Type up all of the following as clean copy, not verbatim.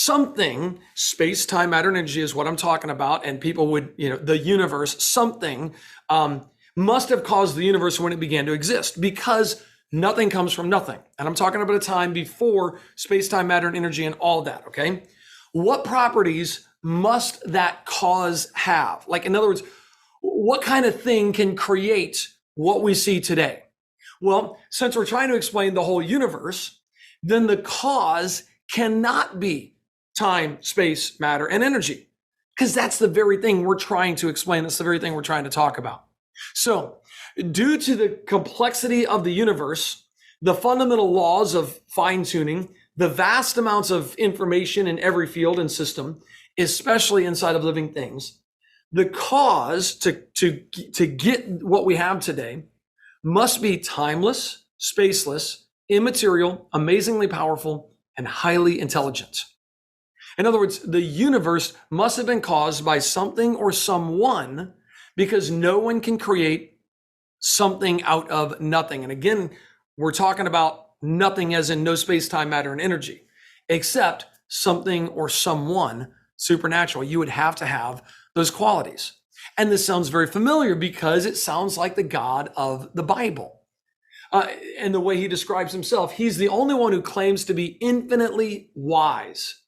something, space, time, matter, and energy is what I'm talking about. And people would, the universe, something must have caused the universe when it began to exist, because nothing comes from nothing. And I'm talking about a time before space, time, matter, and energy and all that, okay? What properties must that cause have? Like, in other words, what kind of thing can create what we see today? Well, since we're trying to explain the whole universe, then the cause cannot be time, space, matter, and energy, because that's the very thing we're trying to explain. That's the very thing we're trying to talk about. So, due to the complexity of the universe, the fundamental laws of fine-tuning, the vast amounts of information in every field and system, especially inside of living things, the cause to get what we have today must be timeless, spaceless, immaterial, amazingly powerful, and highly intelligent. In other words, the universe must have been caused by something or someone, because no one can create something out of nothing. And again, we're talking about nothing as in no space, time, matter, and energy, except something or someone supernatural. You would have to have those qualities. And this sounds very familiar because it sounds like the God of the Bible. And the way he describes himself, he's the only one who claims to be infinitely wise.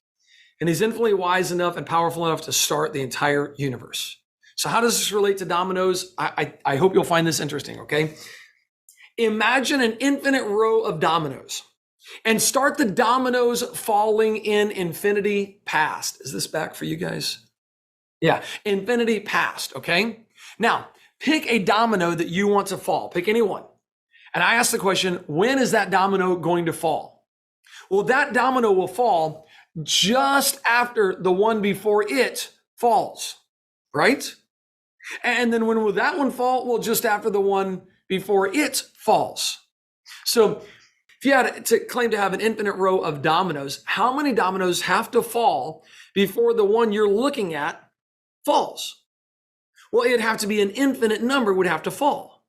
And he's infinitely wise enough and powerful enough to start the entire universe. So how does this relate to dominoes? I hope you'll find this interesting, okay? Imagine an infinite row of dominoes and start the dominoes falling in infinity past. Is this back for you guys? Yeah, infinity past, okay? Now, pick a domino that you want to fall. Pick any one. And I ask the question, when is that domino going to fall? Well, that domino will fall just after the one before it falls, right? And then when will that one fall? Well, just after the one before it falls. So if you had to claim to have an infinite row of dominoes, how many dominoes have to fall before the one you're looking at falls? Well, it'd have to be an infinite number would have to fall.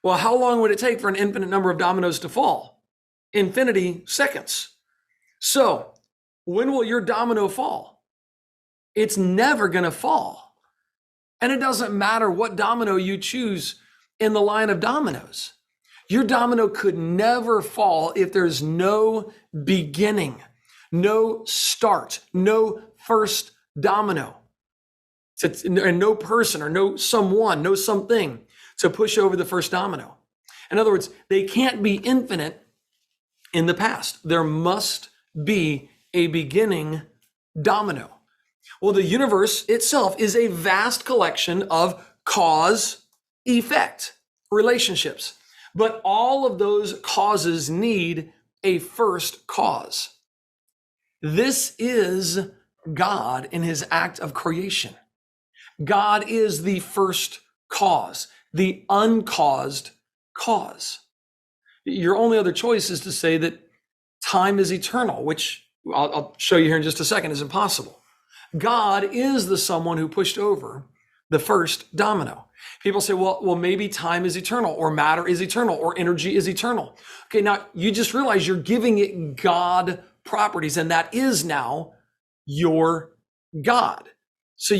Well, how long would it take for an infinite number of dominoes to fall? Infinity seconds. So when will your domino fall? It's never going to fall. And it doesn't matter what domino you choose in the line of dominoes. Your domino could never fall if there's no beginning, no start, no first domino, and no person or no someone, no something to push over the first domino. In other words, they can't be infinite in the past. There must be a beginning domino. Well, the universe itself is a vast collection of cause-effect relationships, but all of those causes need a first cause. This is God in his act of creation. God is the first cause, the uncaused cause. Your only other choice is to say that time is eternal, which I'll show you here in just a second is impossible. God is the someone who pushed over the first domino. People say, well, maybe time is eternal, or matter is eternal, or energy is eternal. Okay, now you just realize you're giving it God properties, and that is now your God. So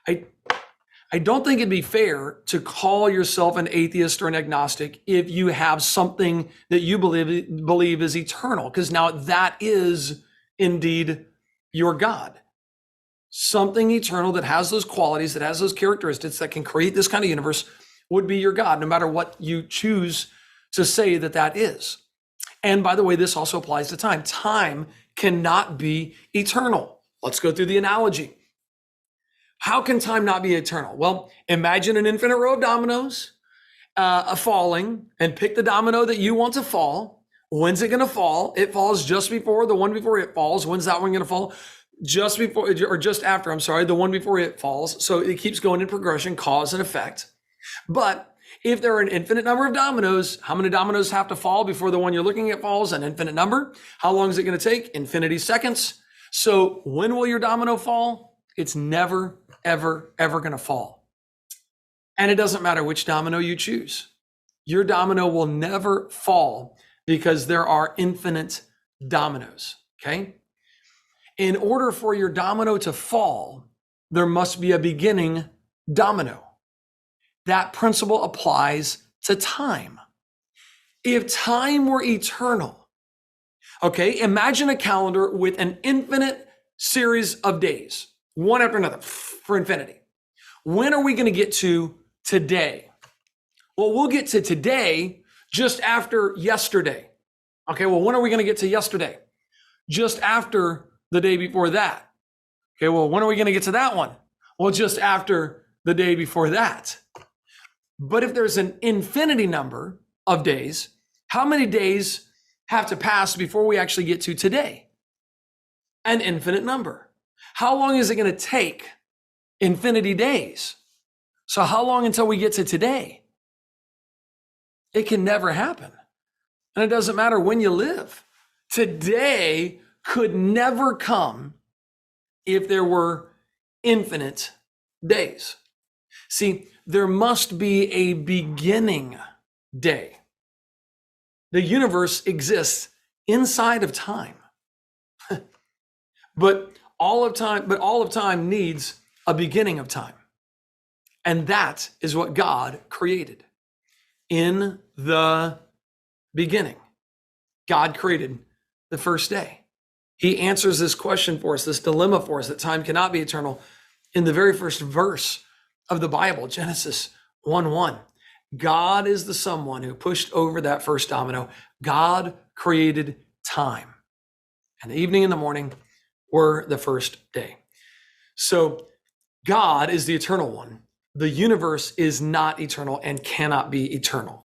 I don't think it'd be fair to call yourself an atheist or an agnostic if you have something that you believe is eternal, because now that is indeed your God. Something eternal that has those qualities, that has those characteristics, that can create this kind of universe would be your God, no matter what you choose to say that that is. And by the way, this also applies to time. Time cannot be eternal. Let's go through the analogy. How can time not be eternal? Well, imagine an infinite row of dominoes falling, and pick the domino that you want to fall. When's it going to fall? It falls just before the one before it falls. When's that one going to fall? Just before, or just after, the one before it falls. So it keeps going in progression, cause and effect. But if there are an infinite number of dominoes, how many dominoes have to fall before the one you're looking at falls? An infinite number. How long is it going to take? Infinity seconds. So when will your domino fall? It's never, ever, ever going to fall. And it doesn't matter which domino you choose. Your domino will never fall because there are infinite dominoes, okay? In order for your domino to fall, there must be a beginning domino. That principle applies to time. If time were eternal, okay, imagine a calendar with an infinite series of days, one after another for infinity. When are we going to get to today? Well, we'll get to today just after yesterday. Okay, well, when are we going to get to yesterday? Just after the day before that. Okay, well, when are we going to get to that one? Well, just after the day before that. But if there's an infinity number of days, how many days have to pass before we actually get to today? An infinite number. How long is it going to take? Infinity days. So how long until we get to today? It can never happen. And it doesn't matter when you live. Today could never come if there were infinite days. See, there must be a beginning day. The universe exists inside of time. But all of time needs a beginning of time. And that is what God created. In the beginning, God created the first day. He answers this question for us, this dilemma for us, that time cannot be eternal, in the very first verse of the Bible, Genesis 1:1. God is the someone who pushed over that first domino. God created time. And the evening and the morning were the first day. So God is the eternal one. The universe is not eternal and cannot be eternal.